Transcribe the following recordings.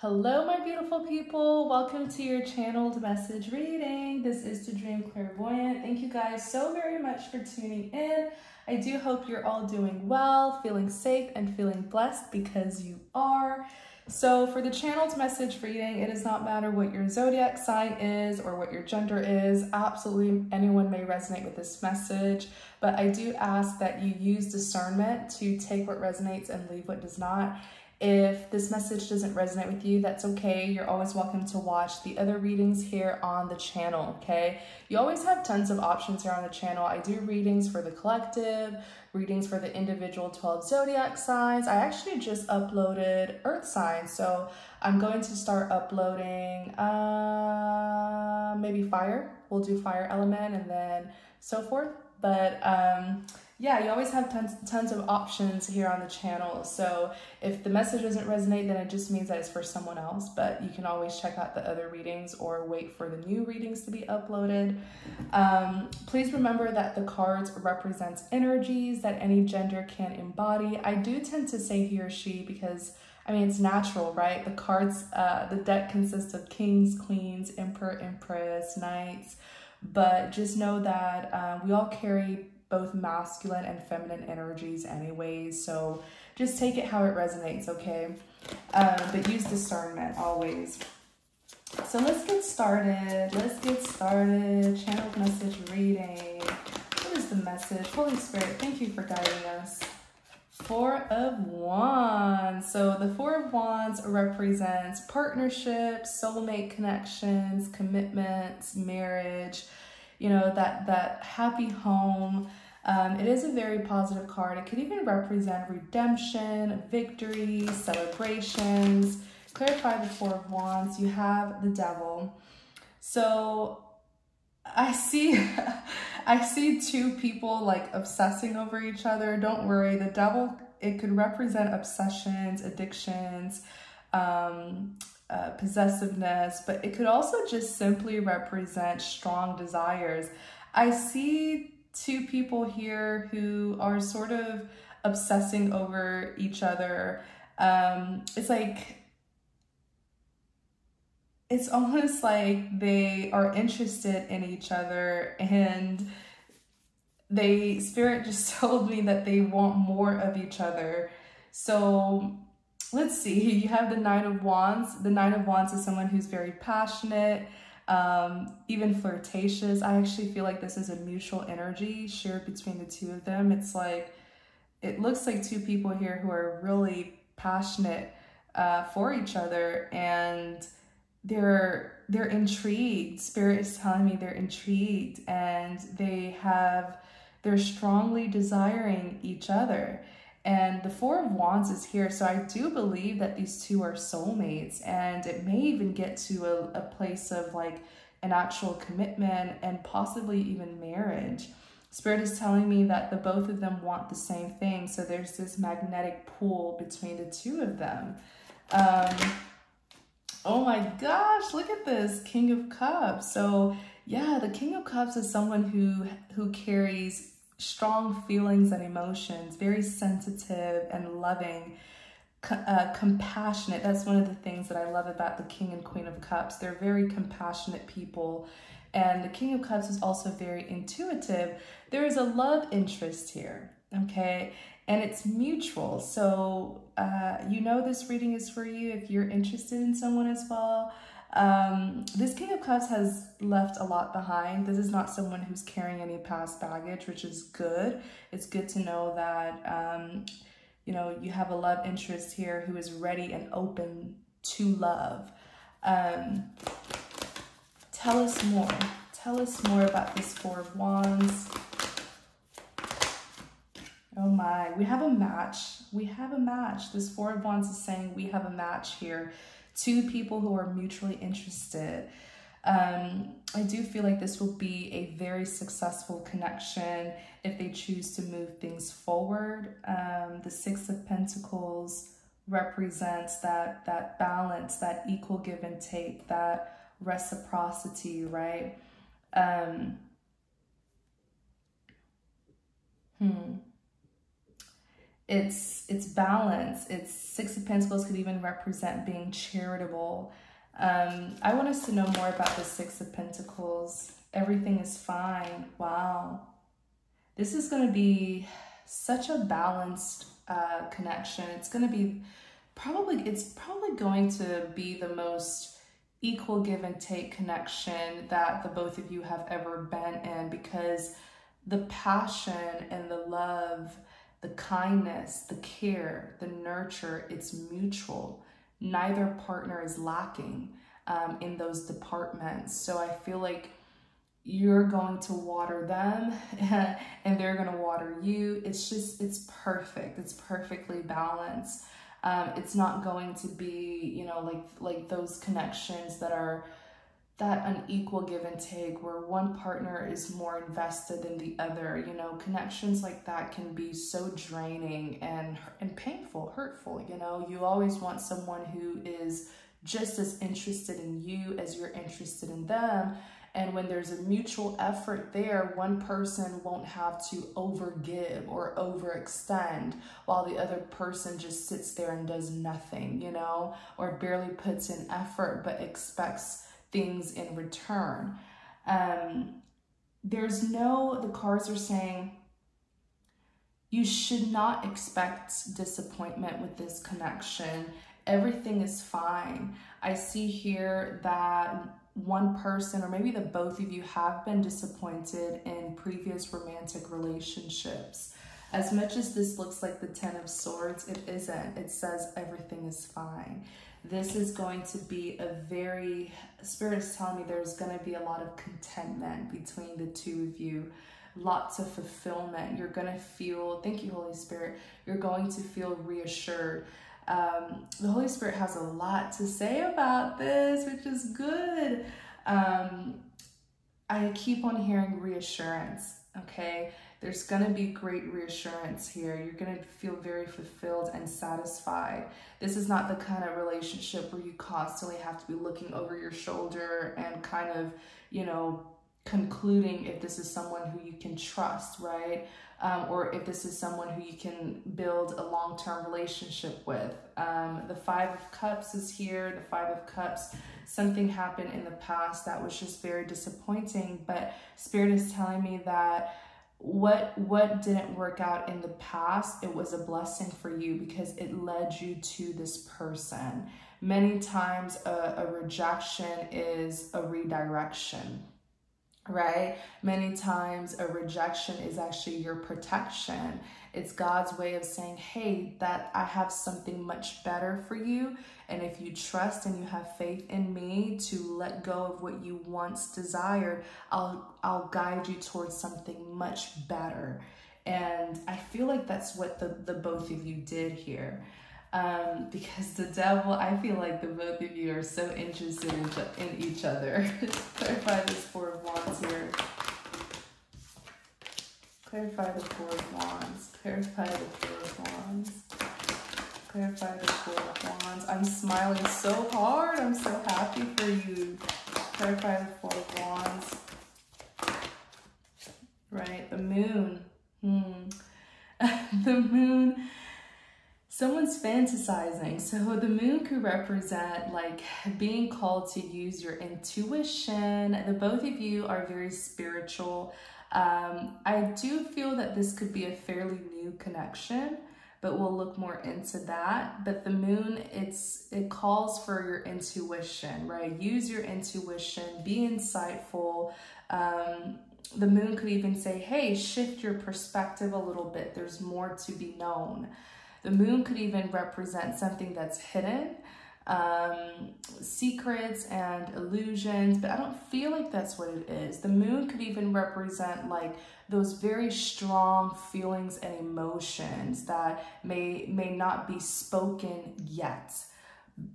Hello, my beautiful people. Welcome to your channeled message reading. This is the Dream Clairvoyant. Thank you guys so very much for tuning in. I do hope you're all doing well, feeling safe, and feeling blessed because you are. So for the channeled message reading, it does not matter what your zodiac sign is or what your gender is. Absolutely anyone may resonate with this message, but I do ask that you use discernment to take what resonates and leave what does not. If this message doesn't resonate with you, that's okay. You're always welcome to watch the other readings here on the channel, okay? You always have tons of options here on the channel. I do readings for the collective, readings for the individual 12 zodiac signs. I actually just uploaded earth signs, so I'm going to start uploading maybe fire. We'll do fire element and then so forth. But yeah, you always have tons of options here on the channel. So if the message doesn't resonate, then it just means that it's for someone else. But you can always check out the other readings or wait for the new readings to be uploaded. Please remember that the cards represent energies that any gender can embody. I do tend to say he or she because, I mean, it's natural, right? The cards, the deck consists of kings, queens, emperor, empress, knights. But just know that we all carry both masculine and feminine energies anyways, so just take it how it resonates, okay? But use discernment always. So let's get started. Channel message reading. What is the message? Holy Spirit, thank you for guiding us. Four of Wands. So the Four of Wands represents partnerships, soulmate connections, commitments, marriage, you know, that happy home. It is a very positive card. It could even represent redemption, victory, celebrations. Clarify the Four of Wands. You have the Devil. So I see two people like obsessing over each other. Don't worry, the Devil, it could represent obsessions, addictions, possessiveness, but it could also just simply represent strong desires. I see two people here who are sort of obsessing over each other. It's almost like they are interested in each other, and Spirit just told me that they want more of each other. So let's see, you have the Nine of Wands. The Nine of Wands is someone who's very passionate, even flirtatious. I actually feel like this is a mutual energy shared between the two of them. It's like, it looks like two people here who are really passionate for each other, and they're intrigued. Spirit is telling me they're intrigued, and they're strongly desiring each other. And the Four of Wands is here, so I do believe that these two are soulmates, and it may even get to a place of like an actual commitment and possibly even marriage. Spirit is telling me that the both of them want the same thing, so there's this magnetic pull between the two of them. Oh my gosh, look at this, King of Cups. So yeah, the King of Cups is someone who carries strong feelings and emotions, very sensitive and loving, compassionate. That's one of the things that I love about the King and Queen of Cups. They're very compassionate people. And the King of Cups is also very intuitive. There is a love interest here, okay? And it's mutual. So you know this reading is for you if you're interested in someone as well. This King of Cups has left a lot behind. This is not someone who's carrying any past baggage, which is good. It's good to know that, you know, you have a love interest here who is ready and open to love. Tell us more. Tell us more about this Four of Wands. Oh my, we have a match. We have a match. This Four of Wands is saying we have a match here. Two people who are mutually interested. I do feel like this will be a very successful connection if they choose to move things forward. The Six of Pentacles represents that balance, that equal give and take, that reciprocity, right? it's balance. It's Six of Pentacles could even represent being charitable. I want us to know more about the Six of Pentacles. Everything is fine. Wow. This is going to be such a balanced connection. It's going to be it's probably going to be the most equal give and take connection that the both of you have ever been in, because the passion and the love, the kindness, the care, the nurture, it's mutual. Neither partner is lacking in those departments. So I feel like you're going to water them and they're going to water you. It's perfect. It's perfectly balanced. It's not going to be, you know, like those connections that are that unequal give and take where one partner is more invested than the other. You know, connections like that can be so draining and painful, hurtful. You know, you always want someone who is just as interested in you as you're interested in them. And when there's a mutual effort there, one person won't have to overgive or overextend while the other person just sits there and does nothing, you know, or barely puts in effort but expects things in return. The cards are saying you should not expect disappointment with this connection. Everything is fine. I see here that one person, or maybe the both of you, have been disappointed in previous romantic relationships. As much as this looks like the Ten of Swords, it isn't. It says everything is fine. This is going to be a very, Spirit is telling me there's going to be a lot of contentment between the two of you. Lots of fulfillment. You're going to feel, thank you, Holy Spirit, you're going to feel reassured. The Holy Spirit has a lot to say about this, which is good. I keep on hearing reassurance, okay? There's going to be great reassurance here. You're going to feel very fulfilled and satisfied. This is not the kind of relationship where you constantly have to be looking over your shoulder and kind of, you know, concluding if this is someone who you can trust, right? Or if this is someone who you can build a long-term relationship with. The Five of Cups is here. The Five of Cups, something happened in the past that was just very disappointing, but Spirit is telling me that what didn't work out in the past, it was a blessing for you because it led you to this person. Many times a rejection is a redirection, right? Many times a rejection is actually your protection. It's God's way of saying, hey, that I have something much better for you. And if you trust and you have faith in me to let go of what you once desired, I'll guide you towards something much better. And I feel like that's what the both of you did here. Because the devil, I feel like the both of you are so interested in each other. Clarify this Four of Wands here. Clarify the Four of Wands. Clarify the Four of Wands. Clarify the Four of Wands. I'm smiling so hard. I'm so happy for you. Clarify the Four of Wands. Right, the Moon. The Moon. Someone's fantasizing. So the Moon could represent like being called to use your intuition. The both of you are very spiritual. I do feel that this could be a fairly new connection, but we'll look more into that. But the Moon, it calls for your intuition, right? Use your intuition, be insightful. The Moon could even say, hey, shift your perspective a little bit. There's more to be known. The Moon could even represent something that's hidden, secrets and illusions, but I don't feel like that's what it is. The Moon could even represent like those very strong feelings and emotions that may not be spoken yet,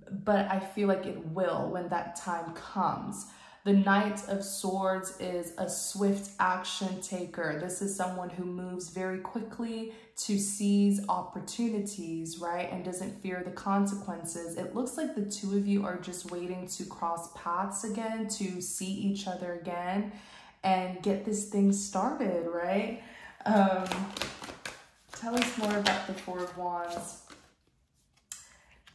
but I feel like it will when that time comes. The Knight of Swords is a swift action taker. This is someone who moves very quickly to seize opportunities, right? And doesn't fear the consequences. It looks like the two of you are just waiting to cross paths again, to see each other again and get this thing started, right? tell us more about the Four of Wands.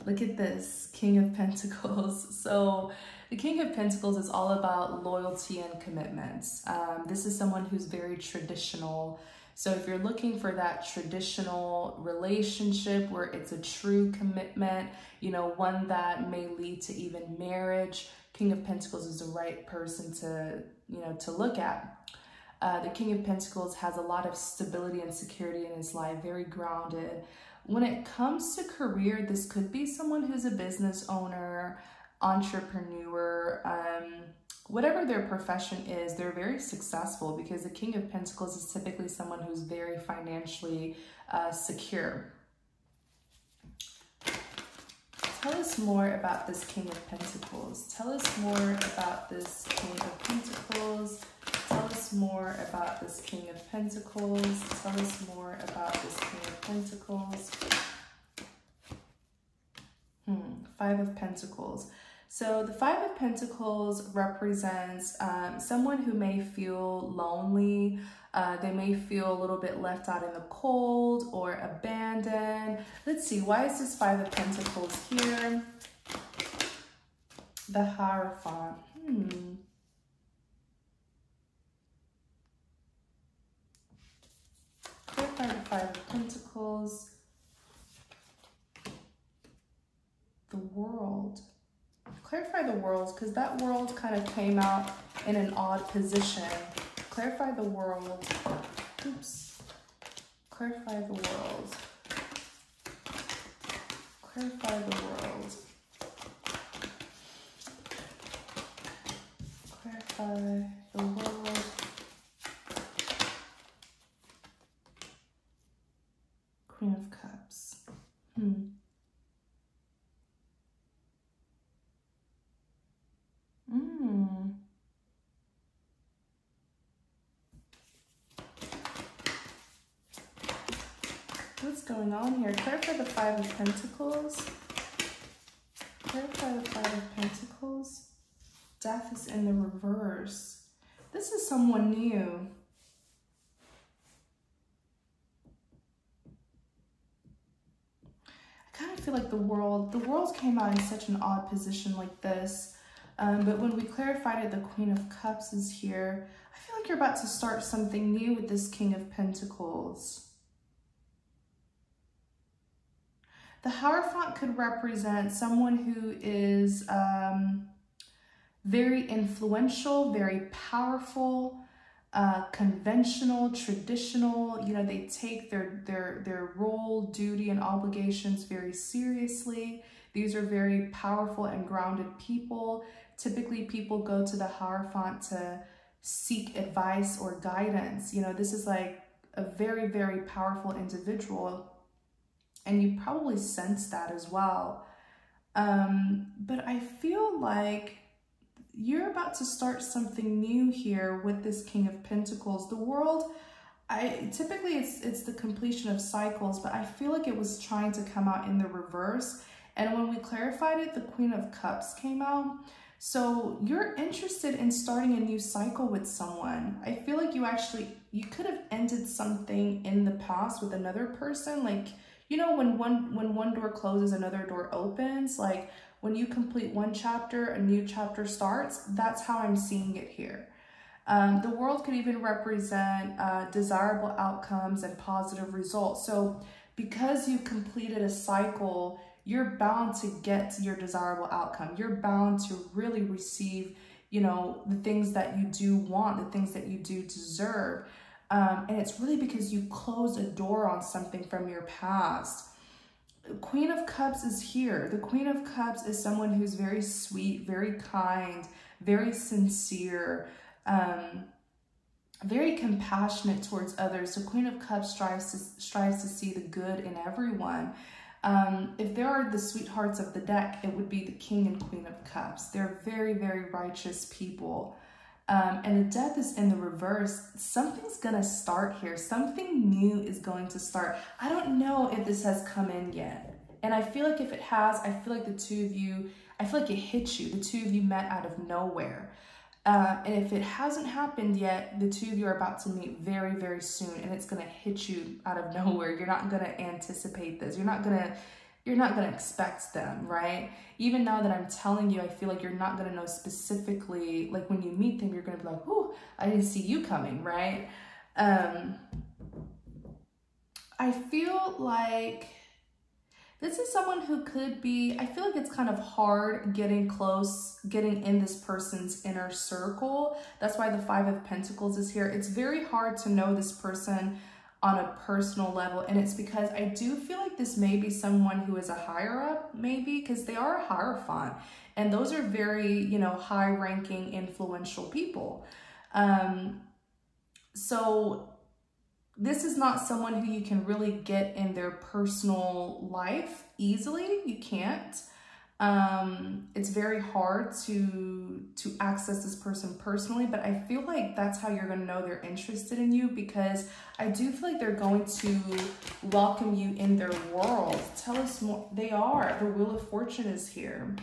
Look at this, King of Pentacles. So the King of Pentacles is all about loyalty and commitments. This is someone who's very traditional. So if you're looking for that traditional relationship where it's a true commitment, you know, one that may lead to even marriage, King of Pentacles is the right person to, you know, to look at. The King of Pentacles has a lot of stability and security in his life, very grounded. When it comes to career, this could be someone who's a business owner, entrepreneur, whatever their profession is, they're very successful because the King of Pentacles is typically someone who's very financially secure. Tell us more about this King of Pentacles. Tell us more about this King of Pentacles. Tell us more about this King of Pentacles. Tell us more about this King of Pentacles. Five of Pentacles. So the Five of Pentacles represents someone who may feel lonely. They may feel a little bit left out in the cold or abandoned. Let's see, why is this Five of Pentacles here? The Hierophant. Clarify the Five of Pentacles. The World. Clarify the World, because that World kind of came out in an odd position. Clarify the World. Oops. Clarify the World. Clarify the World. Clarify the World. Queen of Cups. What's going on here? Clarify the Five of Pentacles. Clarify the Five of Pentacles. Death is in the reverse. This is someone new. I kind of feel like the world came out in such an odd position like this. But when we clarified it, the Queen of Cups is here. I feel like you're about to start something new with this King of Pentacles. The Hierophant could represent someone who is very influential, very powerful, conventional, traditional. You know, they take their role, duty, and obligations very seriously. These are very powerful and grounded people. Typically, people go to the Hierophant to seek advice or guidance. You know, this is like a very, very powerful individual. And you probably sense that as well. But I feel like you're about to start something new here with this King of Pentacles. The World, typically it's the completion of cycles, but I feel like it was trying to come out in the reverse. And when we clarified it, the Queen of Cups came out. So you're interested in starting a new cycle with someone. I feel like you could have ended something in the past with another person. Like, you know, when one door closes, another door opens. Like when you complete one chapter, a new chapter starts. That's how I'm seeing it here. The World could even represent desirable outcomes and positive results. So because you completed a cycle, you're bound to get your desirable outcome. You're bound to really receive, you know, the things that you do want, the things that you do deserve. And it's really because you closed a door on something from your past. Queen of Cups is here. The Queen of Cups is someone who's very sweet, very kind, very sincere, very compassionate towards others. So Queen of Cups strives to see the good in everyone. If there are the sweethearts of the deck, it would be the King and Queen of Cups. They're very, very righteous people. And the Death is in the reverse. Something's gonna start here. Something new is going to start. I don't know if this has come in yet. And I feel like if it has, I feel like the two of you, I feel like it hit you. The two of you met out of nowhere. And if it hasn't happened yet, the two of you are about to meet very, very soon, and it's going to hit you out of nowhere. You're not going to anticipate this. You're not going to expect them, right? Even now that I'm telling you, I feel like you're not going to know specifically, like when you meet them, you're going to be like, "Ooh, I didn't see you coming," right? I feel like this is someone who could be, I feel like it's kind of hard getting close, getting in this person's inner circle. That's why the Five of Pentacles is here. It's very hard to know this person on a personal level. And it's because I do feel like this may be someone who is a higher up, maybe, because they are a Hierophant. And those are very, you know, high ranking, influential people. So this is not someone who you can really get in their personal life easily. You can't. It's very hard to access this person personally, but I feel like that's how you're going to know they're interested in you, because I do feel like they're going to welcome you in their world. Tell us more. They are. The Wheel of Fortune is here.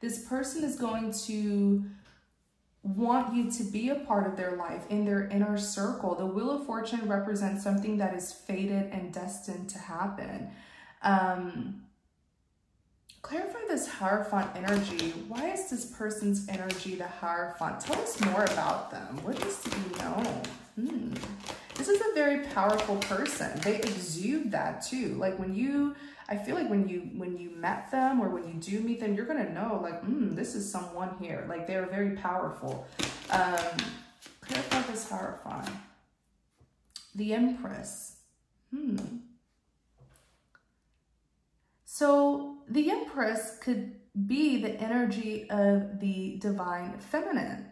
This person is going to want you to be a part of their life, in their inner circle. The Wheel of Fortune represents something that is fated and destined to happen. Clarify this Hierophant energy. Why is this person's energy the Hierophant? Tell us more about them. What is to be known? This is a very powerful person. They exude that too. Like when you, I feel like when you met them, or when you do meet them, you're gonna know, like, this is someone here. Like, they're very powerful. Clarify this Hierophant. The Empress. So the Empress could be the energy of the divine feminine.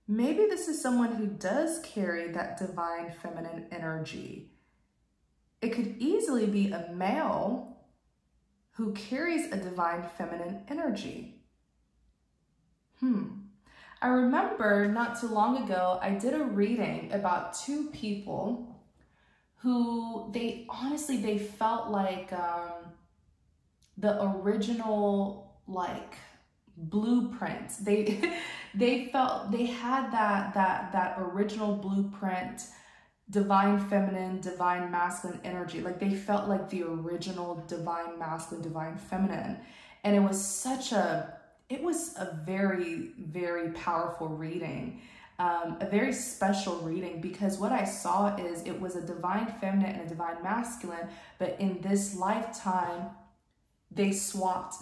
Maybe this is someone who does carry that divine feminine energy. It could easily be a male who carries a divine feminine energy. I remember not too long ago, I did a reading about two people who they felt like the original, like, blueprint. They felt they had that original blueprint, divine feminine, divine masculine energy. Like, they felt like the original divine masculine, divine feminine. And it was a very, very powerful reading. A very special reading, because what I saw is it was a divine feminine and a divine masculine, but in this lifetime, they swapped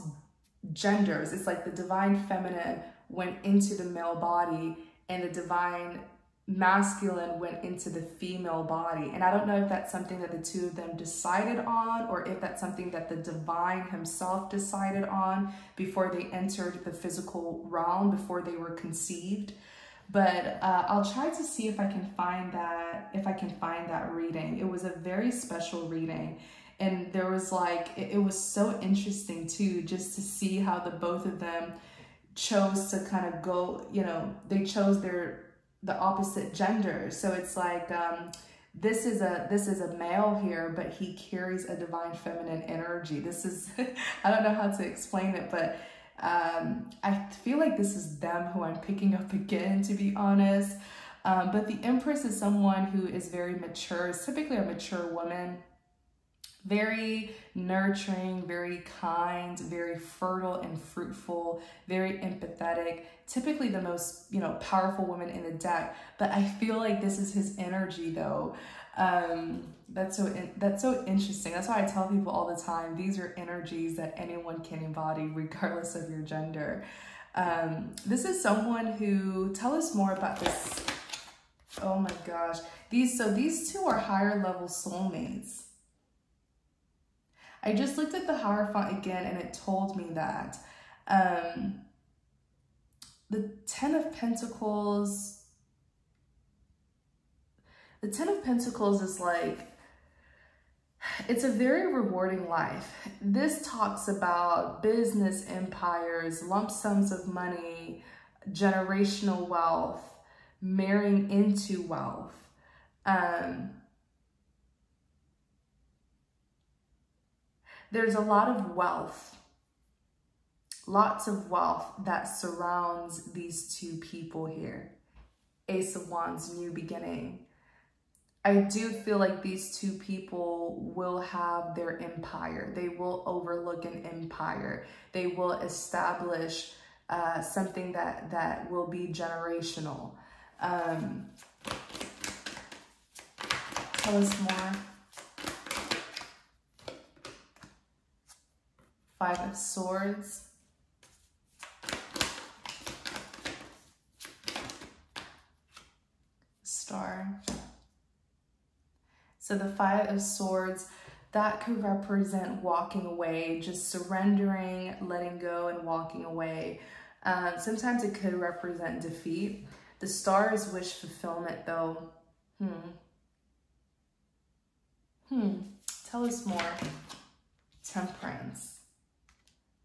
genders. It's like the divine feminine went into the male body and the divine masculine went into the female body. And I don't know if that's something that the two of them decided on, or if that's something that the divine himself decided on before they entered the physical realm, before they were conceived. But I'll try to see if I can find that reading. It was a very special reading. And there was like, it was so interesting too, just to see how the both of them chose to kind of go, you know, they chose the opposite gender. So it's like, this is a male here, but he carries a divine feminine energy. This is, I don't know how to explain it, but I feel like this is them who I'm picking up again, to be honest. But the Empress is someone who is very mature. It's typically a mature woman. Very nurturing, very kind, very fertile and fruitful, very empathetic, typically the most, you know, powerful woman in the deck. But I feel like this is his energy though. That's so interesting. That's why I tell people all the time, these are energies that anyone can embody regardless of your gender. This is someone who, tell us more about this. Oh my gosh. These two are higher level soulmates. I just looked at the Hierophant again and it told me that. The Ten of Pentacles is like, it's a very rewarding life. This talks about business empires, lump sums of money, generational wealth, marrying into wealth. There's a lot of wealth, lots of wealth that surrounds these two people here. Ace of Wands, new beginning. I do feel like these two people will have their empire. They will overlook an empire. They will establish something that will be generational. Tell us more. Five of Swords. Star. So the Five of Swords, that could represent walking away, just surrendering, letting go, and walking away. Sometimes it could represent defeat. The Star is wish fulfillment, though. Tell us more. Temperance.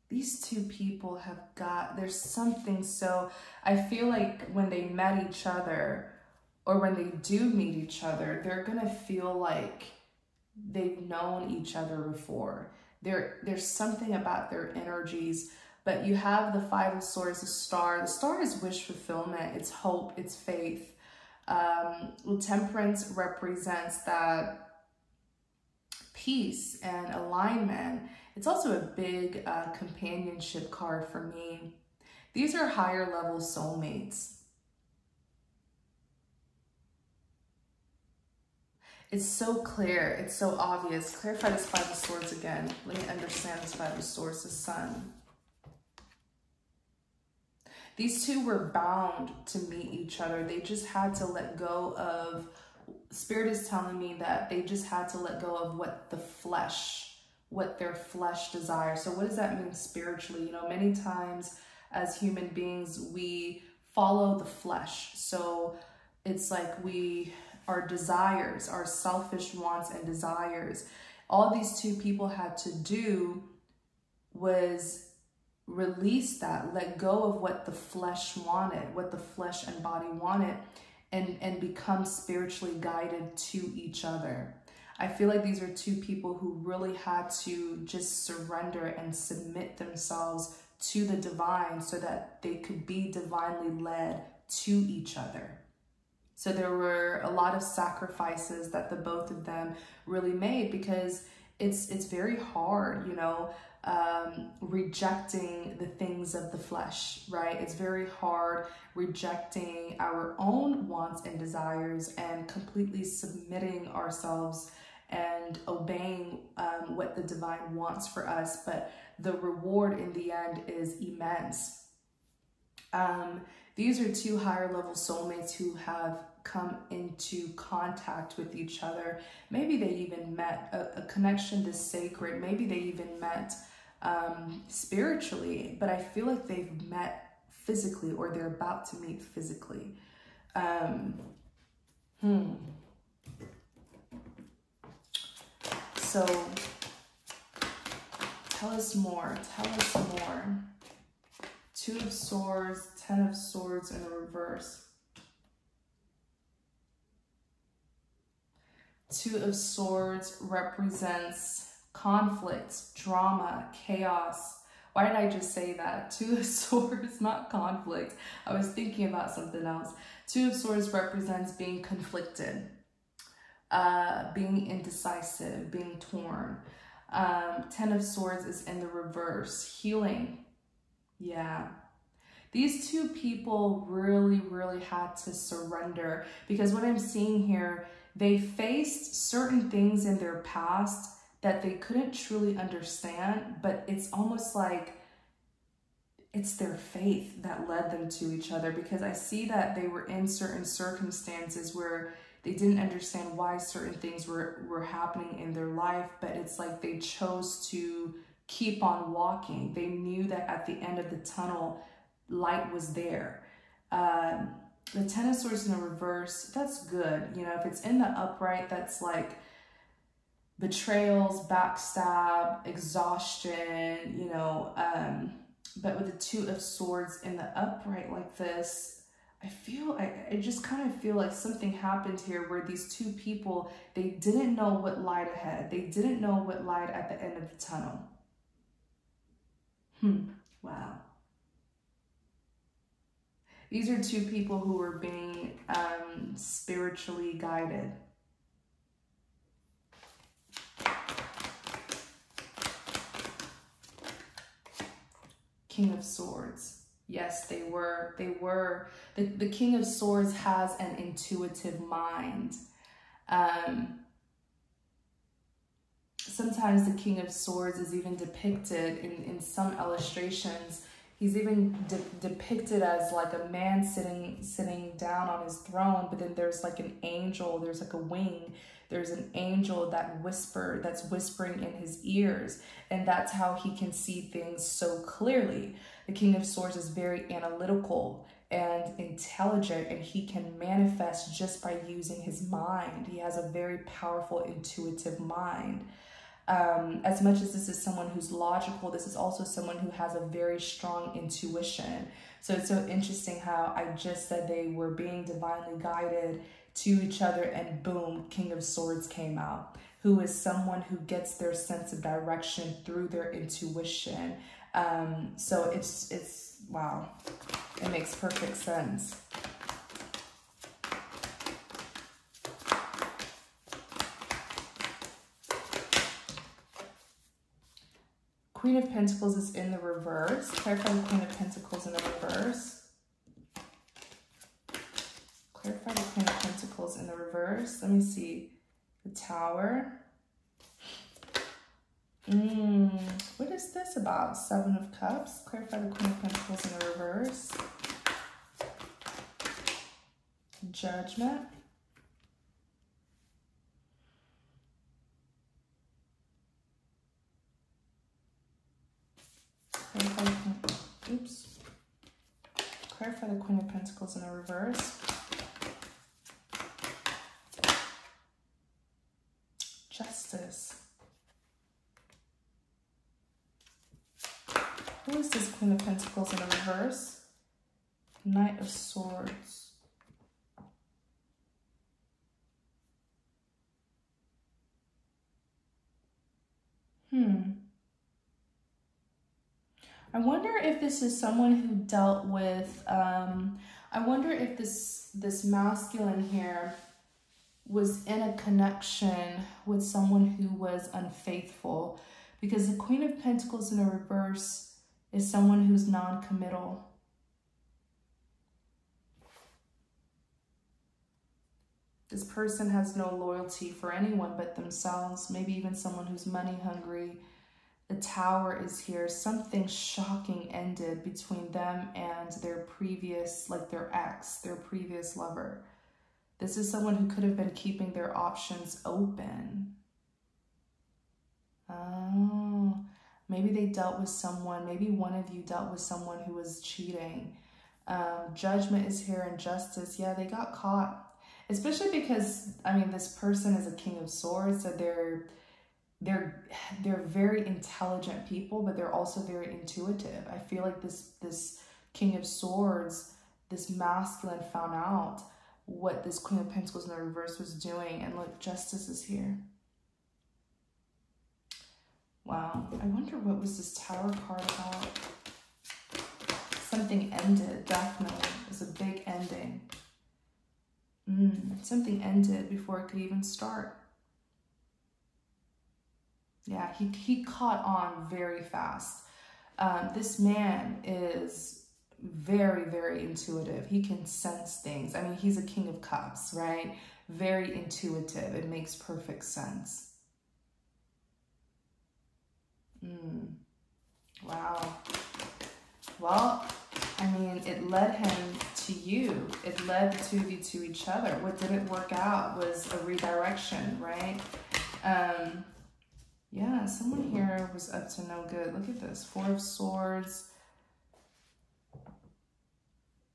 These two people have got, there's something, so I feel like when they met each other, or when they do meet each other, they're gonna feel like they've known each other before. There's something about their energies, but you have the Five of Swords, the Star. The Star is wish fulfillment, it's hope, it's faith. Temperance represents that peace and alignment. It's also a big companionship card for me. These are higher level soulmates. It's so clear, it's so obvious. Clarify this Five of Swords again. Let me understand this Five of Swords, the Sun. These two were bound to meet each other. They just had to let go of, Spirit is telling me that they just had to let go of what their flesh desires. So what does that mean spiritually? You know, many times as human beings, we follow the flesh. So it's like our desires, our selfish wants and desires, all these two people had to do was release that, let go of what the flesh wanted, what the flesh and body wanted, and become spiritually guided to each other. I feel like these are two people who really had to just surrender and submit themselves to the divine so that they could be divinely led to each other. So there were a lot of sacrifices that the both of them really made, because it's very hard, you know, rejecting the things of the flesh, right? It's very hard rejecting our own wants and desires and completely submitting ourselves and obeying what the divine wants for us. But the reward in the end is immense. These are two higher level soulmates who have come into contact with each other. Maybe they even met a connection that's sacred. Maybe they even met spiritually, but I feel like they've met physically, or they're about to meet physically. So tell us more, tell us more. Two of Swords, Ten of Swords in the reverse. Two of Swords represents conflict, drama, chaos. Why did I just say that? Two of Swords, not conflict. I was thinking about something else. Two of Swords represents being conflicted, being indecisive, being torn. Ten of Swords is in the reverse, healing. Yeah. These two people really, really had to surrender, because what I'm seeing here, they faced certain things in their past that they couldn't truly understand, but it's almost like it's their faith that led them to each other, because I see that they were in certain circumstances where they didn't understand why certain things were happening in their life, but it's like they chose to keep on walking. They knew that at the end of the tunnel, light was there. The Ten of Swords in the reverse, that's good. You know, if it's in the upright, that's like betrayals, backstab, exhaustion, you know, but with the Two of Swords in the upright like this, I just kind of feel like something happened here where these two people, they didn't know what lied ahead. They didn't know what lied at the end of the tunnel. Wow. These are two people who were being spiritually guided. King of Swords. Yes, they were. The King of Swords has an intuitive mind. Sometimes the King of Swords is even depicted in some illustrations. He's even depicted as like a man sitting down on his throne, but then there's like an angel, there's like a wing, there's an angel that's whispering in his ears, and that's how he can see things so clearly. The King of Swords is very analytical and intelligent, and he can manifest just by using his mind. He has a very powerful, intuitive mind. As much as this is someone who's logical, this is also someone who has a very strong intuition. So it's so interesting how I just said they were being divinely guided to each other, and boom, King of Swords came out, who is someone who gets their sense of direction through their intuition. So it's wow, it makes perfect sense. Queen of Pentacles is in the reverse. Clarify the Queen of Pentacles in the reverse. Clarify the Queen of Pentacles in the reverse. Let me see. The Tower. What is this about? Seven of Cups. Clarify the Queen of Pentacles in the reverse. Judgment. Clarify the Queen of Pentacles in the reverse. Justice. Who is this Queen of Pentacles in the reverse? Knight of Swords. I wonder if this is someone who dealt with, I wonder if this masculine here was in a connection with someone who was unfaithful, because the Queen of Pentacles in the reverse is someone who's non-committal. This person has no loyalty for anyone but themselves, maybe even someone who's money hungry. The Tower is here. Something shocking ended between them and their previous, like their ex, their previous lover. This is someone who could have been keeping their options open. Oh, maybe they dealt with someone, maybe one of you dealt with someone who was cheating. Judgment is here and Justice. Yeah, they got caught. Especially because, I mean, this person is a King of Swords, so they're very intelligent people, but they're also very intuitive. I feel like this King of Swords, this masculine, found out what this Queen of Pentacles in the reverse was doing, and look, Justice is here. Wow, I wonder what was this Tower card about? Something ended, definitely. It was a big ending. Something ended before it could even start. Yeah, he caught on very fast. This man is very, very intuitive. He can sense things. I mean, he's a King of Cups, right? Very intuitive. It makes perfect sense. Wow. Well, I mean, it led him to you. It led the two of you to each other. What didn't work out was a redirection, right? Yeah, someone here was up to no good. Look at this. Four of Swords.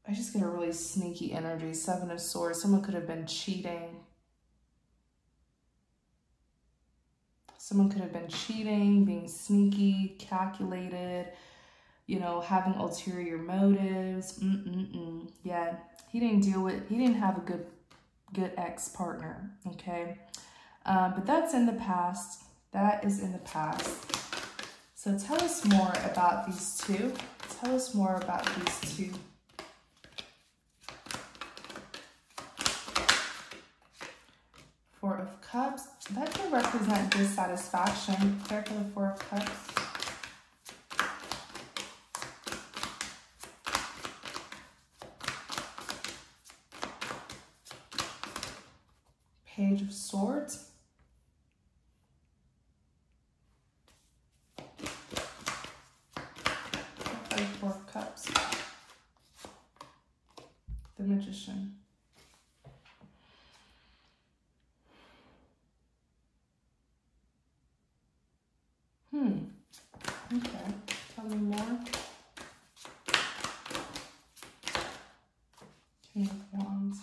I just get a really sneaky energy. Seven of Swords. Someone could have been cheating. Someone could have been cheating, being sneaky, calculated, you know, having ulterior motives. Yeah, he didn't have a good ex-partner, okay? But that's in the past. That is in the past. So tell us more about these two. Tell us more about these two. Four of Cups. That could represent dissatisfaction. Prepare for the Four of Cups. Page of Swords. Four of Cups. The Magician. Okay, tell me more. King of Wands.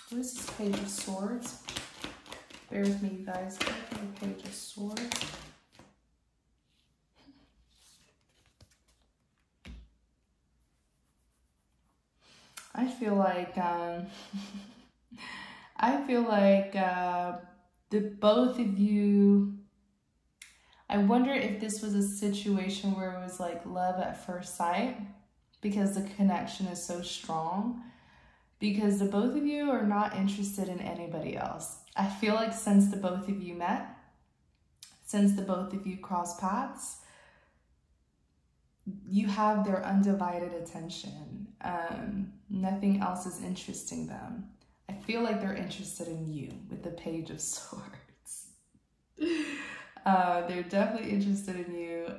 What is this Page of Swords? Bear with me, you guys. Look at the Page of Swords. I feel like the both of you, I wonder if this was a situation where it was like love at first sight, because the connection is so strong, because the both of you are not interested in anybody else. I feel like since the both of you met, since the both of you crossed paths, you have their undivided attention. Nothing else is interesting them. I feel like they're interested in you with the Page of Swords. They're definitely interested in you.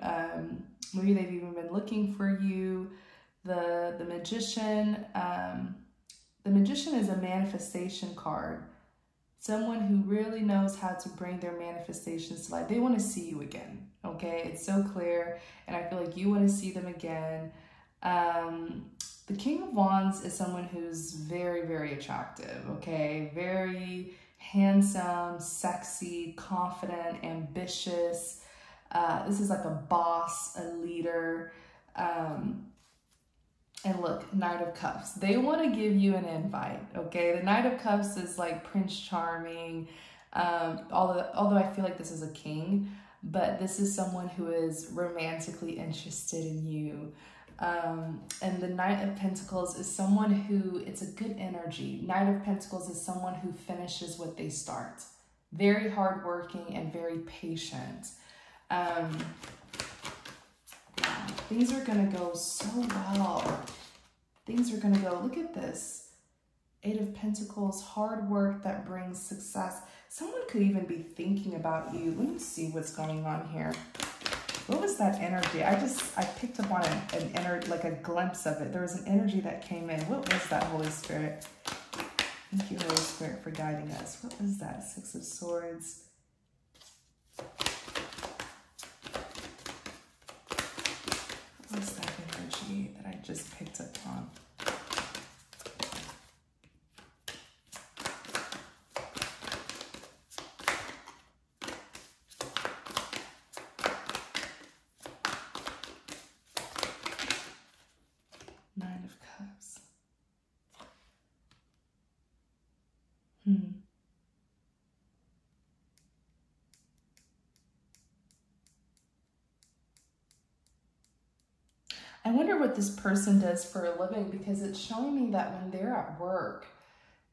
Maybe they've even been looking for you. The Magician. The Magician is a manifestation card. Someone who really knows how to bring their manifestations to life. They want to see you again, okay? It's so clear, and I feel like you want to see them again. The King of Wands is someone who's very, very attractive, okay? Very handsome, sexy, confident, ambitious. This is like a boss, a leader. And look, Knight of Cups. They want to give you an invite, okay? The Knight of Cups is like Prince Charming. Although I feel like this is a king, but this is someone who is romantically interested in you. And the Knight of Pentacles is someone who, it's a good energy. Knight of Pentacles is someone who finishes what they start. Very hardworking and very patient. Things are going to go so well. Things are going to go, look at this. Eight of Pentacles, hard work that brings success. Someone could even be thinking about you. Let me see what's going on here. What was that energy? I picked up on like a glimpse of it. There was an energy that came in. What was that, Holy Spirit? Thank you, Holy Spirit, for guiding us. What was that? Six of Swords. What was that energy that I just picked up on? Nine of Cups. I wonder what this person does for a living, because it's showing me that when they're at work,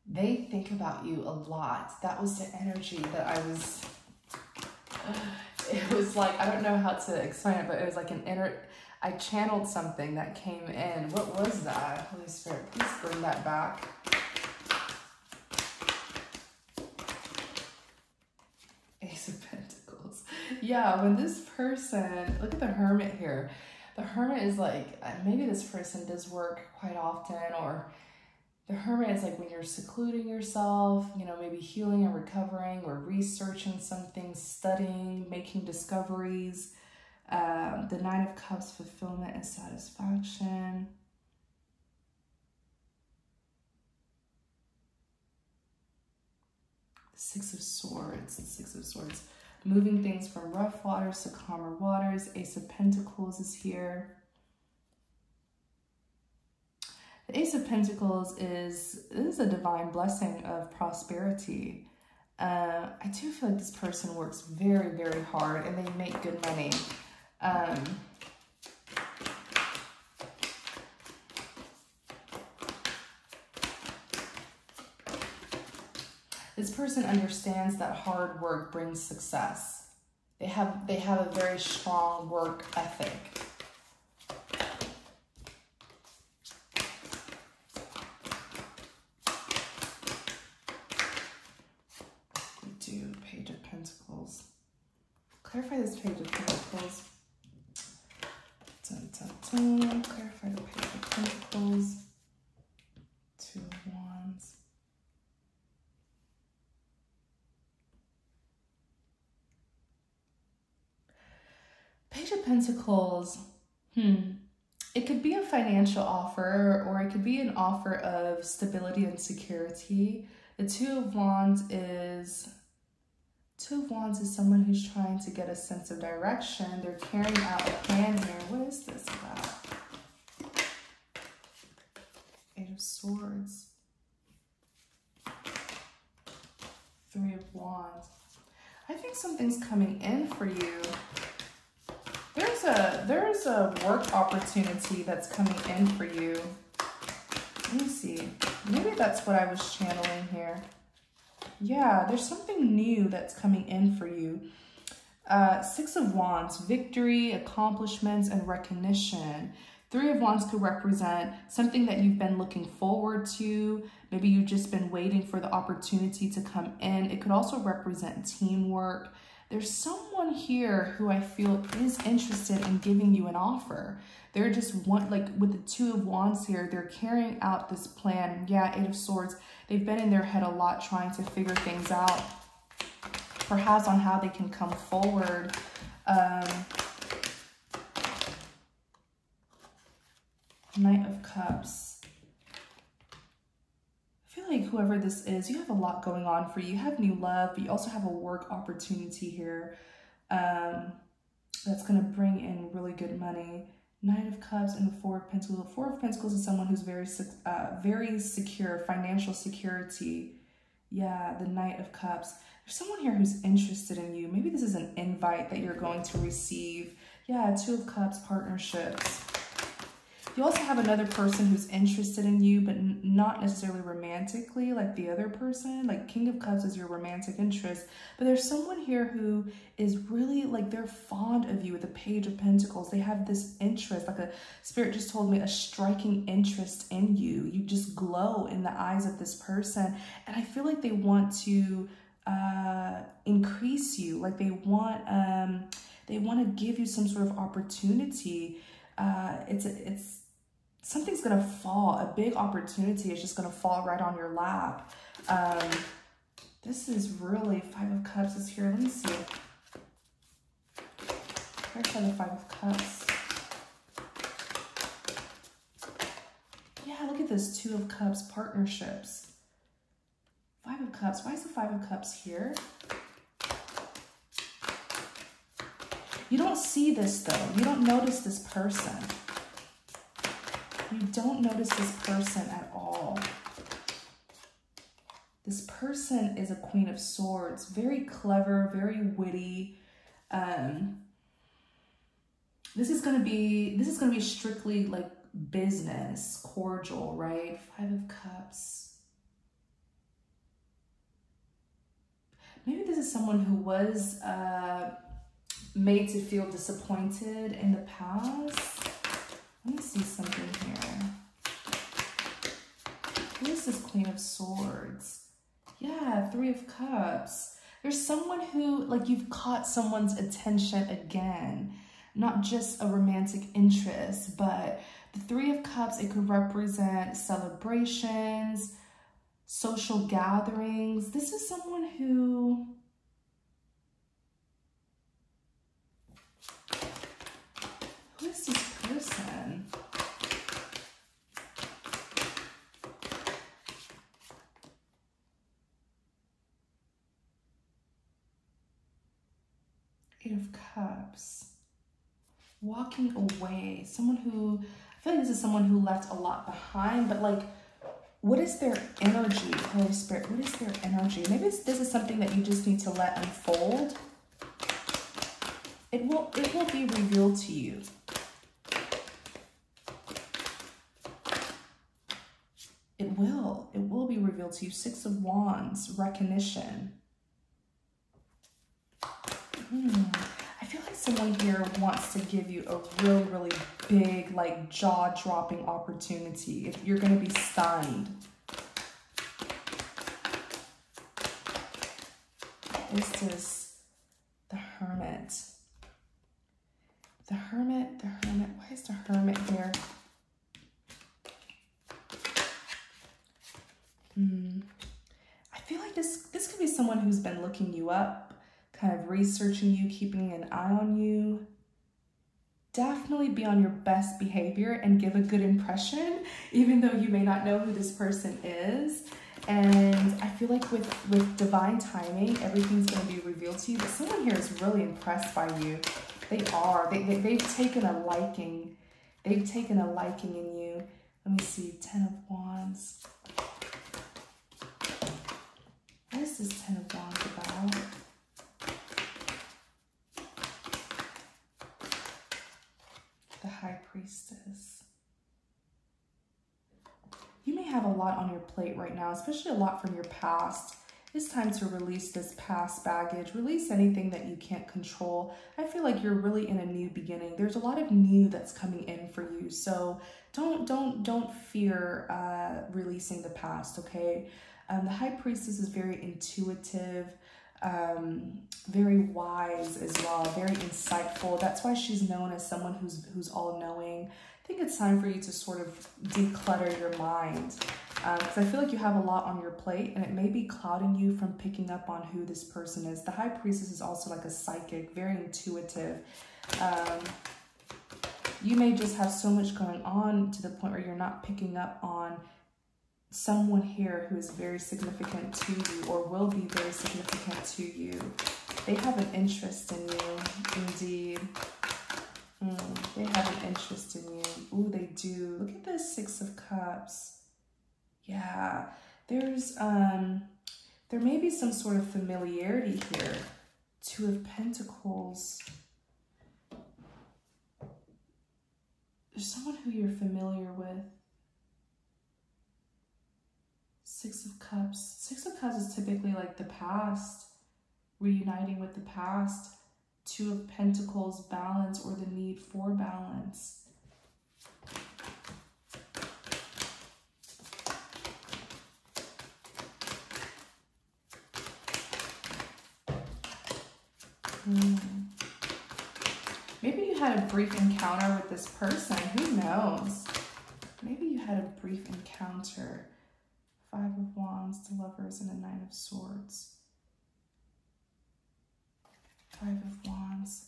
they think about you a lot. That was the energy that I was, it was like, I don't know how to explain it, but it was like I channeled something that came in. What was that? Holy Spirit, please bring that back. Ace of Pentacles. Yeah, when this person, look at the Hermit here. The Hermit is like, maybe this person does work quite often, or the Hermit is like when you're secluding yourself, you know, maybe healing and recovering, or researching something, studying, making discoveries. The Nine of Cups, fulfillment and satisfaction. Six of Swords, Six of Swords. Moving things from rough waters to calmer waters. Ace of Pentacles is here. The Ace of Pentacles is a divine blessing of prosperity. I do feel like this person works very, very hard and they make good money. This person understands that hard work brings success. They have a very strong work ethic. Page of Pentacles. Clarify this Page of Pentacles. Dun, dun, dun. Clarify the Page of Pentacles. Two of Wands. Page of Pentacles. It could be a financial offer, or it could be an offer of stability and security. The Two of Wands is someone who's trying to get a sense of direction. They're carrying out a plan here. What is this about? Eight of Swords. Three of Wands. I think something's coming in for you. There's a work opportunity that's coming in for you. Let me see. Maybe that's what I was channeling here. Yeah, there's something new that's coming in for you. Six of Wands, victory, accomplishments, and recognition. Three of Wands could represent something that you've been looking forward to. Maybe you've just been waiting for the opportunity to come in. It could also represent teamwork. There's someone here who I feel is interested in giving you an offer. They're just like with the Two of Wands here, they're carrying out this plan. Yeah, Eight of Swords. They've been in their head a lot trying to figure things out, perhaps on how they can come forward. Knight of Cups. I feel like whoever this is, you have a lot going on for you. You have new love, but you also have a work opportunity here that's going to bring in really good money. Knight of Cups and the Four of Pentacles. The Four of Pentacles is someone who's very secure, financial security. Yeah, the Knight of Cups. There's someone here who's interested in you. Maybe this is an invite that you're going to receive. Yeah, Two of Cups, partnerships. You also have another person who's interested in you, but not necessarily romantically like the other person. Like King of Cups is your romantic interest, but there's someone here who is really like, they're fond of you with the Page of Pentacles. They have this interest, like a spirit just told me, a striking interest in you. You just glow in the eyes of this person. And I feel like they want to increase you. Like they want to give you some sort of opportunity. Something's going to fall. A big opportunity is just going to fall right on your lap. This is really, Five of Cups is here. Let me see. Where's the Five of Cups? Yeah, look at this. Two of Cups, partnerships. Five of Cups. Why is the Five of Cups here? You don't see this though. You don't notice this person. You don't notice this person at all. This person is a Queen of Swords. Very clever, very witty. This is gonna be strictly like business, cordial, right? Five of Cups. Maybe this is someone who was made to feel disappointed in the past. Let me see something here. Who is this Queen of Swords? Yeah, Three of Cups. There's someone who, like, you've caught someone's attention again. Not just a romantic interest, but the Three of Cups, it could represent celebrations, social gatherings. This is someone who... Who is this person? Eight of Cups. Walking away. Someone who, I feel like this is someone who left a lot behind, but like, what is their energy? Holy Spirit, what is their energy? Maybe this is something that you just need to let unfold. It will be revealed to you. It will be revealed to you. Six of Wands, recognition. I feel like someone here wants to give you a really, really big, like, jaw-dropping opportunity. If you're going to be stunned. What is this? The Hermit. The Hermit. Why is the Hermit here? I feel like this could be someone who's been looking you up, kind of researching you, keeping an eye on you. Definitely be on your best behavior and give a good impression, even though you may not know who this person is. And I feel like with divine timing, everything's going to be revealed to you. But someone here is really impressed by you. They are. They've taken a liking. They've taken a liking in you. Let me see. 10 of Wands. What is this 10 of Wands about? The High Priestess. You may have a lot on your plate right now, especially a lot from your past. It's time to release this past baggage, release anything that you can't control. I feel like you're really in a new beginning. There's a lot of new that's coming in for you. So don't fear releasing the past, okay? The High Priestess is very intuitive, very wise as well, very insightful. That's why she's known as someone who's all-knowing. I think it's time for you to sort of declutter your mind, because I feel like you have a lot on your plate and it may be clouding you from picking up on who this person is. The High Priestess is also like a psychic, very intuitive. You may just have so much going on to the point where you're not picking up on someone here who is very significant to you or will be very significant to you. They have an interest in you, indeed. They have an interest in you. Ooh, they do. Look at this 6 of Cups. Yeah, there may be some sort of familiarity here. 2 of Pentacles. There's someone who you're familiar with. 6 of Cups. 6 of Cups is typically like the past, reuniting with the past. 2 of Pentacles, balance or the need for balance. Maybe you had a brief encounter with this person. Who knows? Maybe you had a brief encounter. 5 of Wands, the Lovers, and the 9 of Swords. 5 of Wands.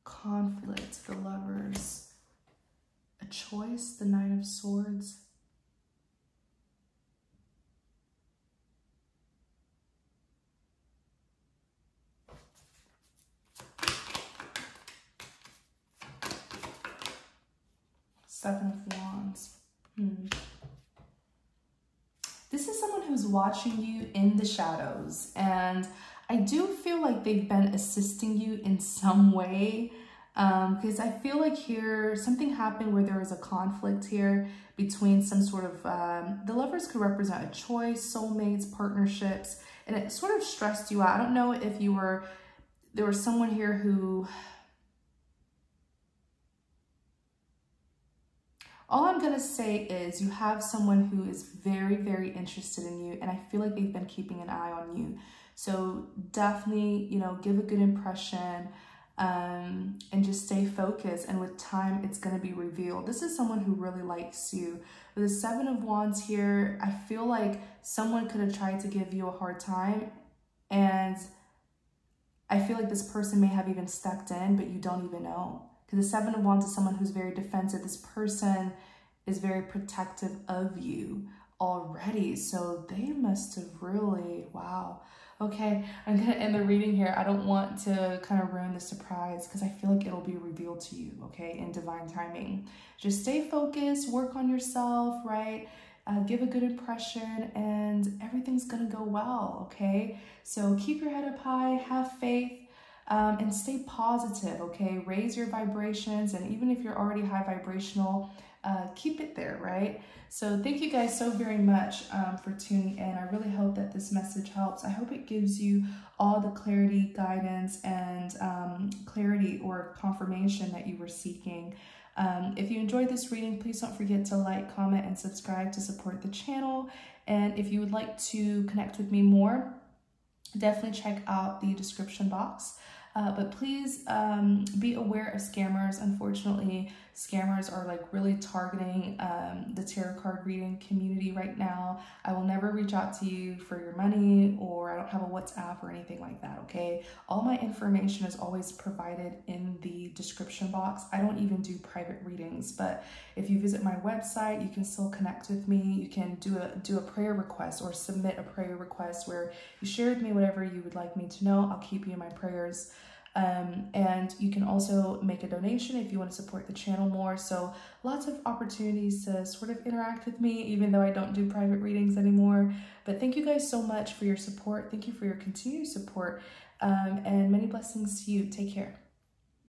Conflict, the Lovers. A choice, the 9 of Swords. Seven of Wands. This is someone who's watching you in the shadows, and I do feel like they've been assisting you in some way, because I feel like here something happened where there was a conflict here between some sort of, the Lovers could represent a choice, soulmates, partnerships, and it sort of stressed you out. I don't know if there was someone here who, all I'm going to say is you have someone who is very, very interested in you, and I feel like they've been keeping an eye on you. So definitely, you know, give a good impression, and just stay focused. And with time, it's going to be revealed. This is someone who really likes you. With the 7 of Wands here, I feel like someone could have tried to give you a hard time, and I feel like this person may have even stepped in, but you don't even know. Because the 7 of Wands is someone who's very defensive. This person is very protective of you. already. So they must have really, wow. Okay, I'm gonna end the reading here. I don't want to kind of ruin the surprise because I feel like it'll be revealed to you, okay, in divine timing. Just stay focused, work on yourself, right? Give a good impression and everything's gonna go well, okay? So keep your head up high, have faith, and stay positive, okay? Raise your vibrations, and even if you're already high vibrational, keep it there, right? So thank you guys so very much for tuning in. I really hope that this message helps. I hope it gives you all the clarity, guidance, and clarity or confirmation that you were seeking. If you enjoyed this reading, please don't forget to like, comment, and subscribe to support the channel. And if you would like to connect with me more, definitely check out the description box. But please be aware of scammers. Unfortunately, scammers are like really targeting the tarot card reading community right now. I will never reach out to you for your money, or I don't have a WhatsApp or anything like that, okay? All my information is always provided in the description box. I don't even do private readings, but if you visit my website, you can still connect with me. You can do a prayer request or submit a prayer request where you share with me whatever you would like me to know. I'll keep you in my prayers. And you can also make a donation if you want to support the channel more. So lots of opportunities to sort of interact with me, even though I don't do private readings anymore. But thank you guys so much for your support. Thank you for your continued support, and many blessings to you. Take care.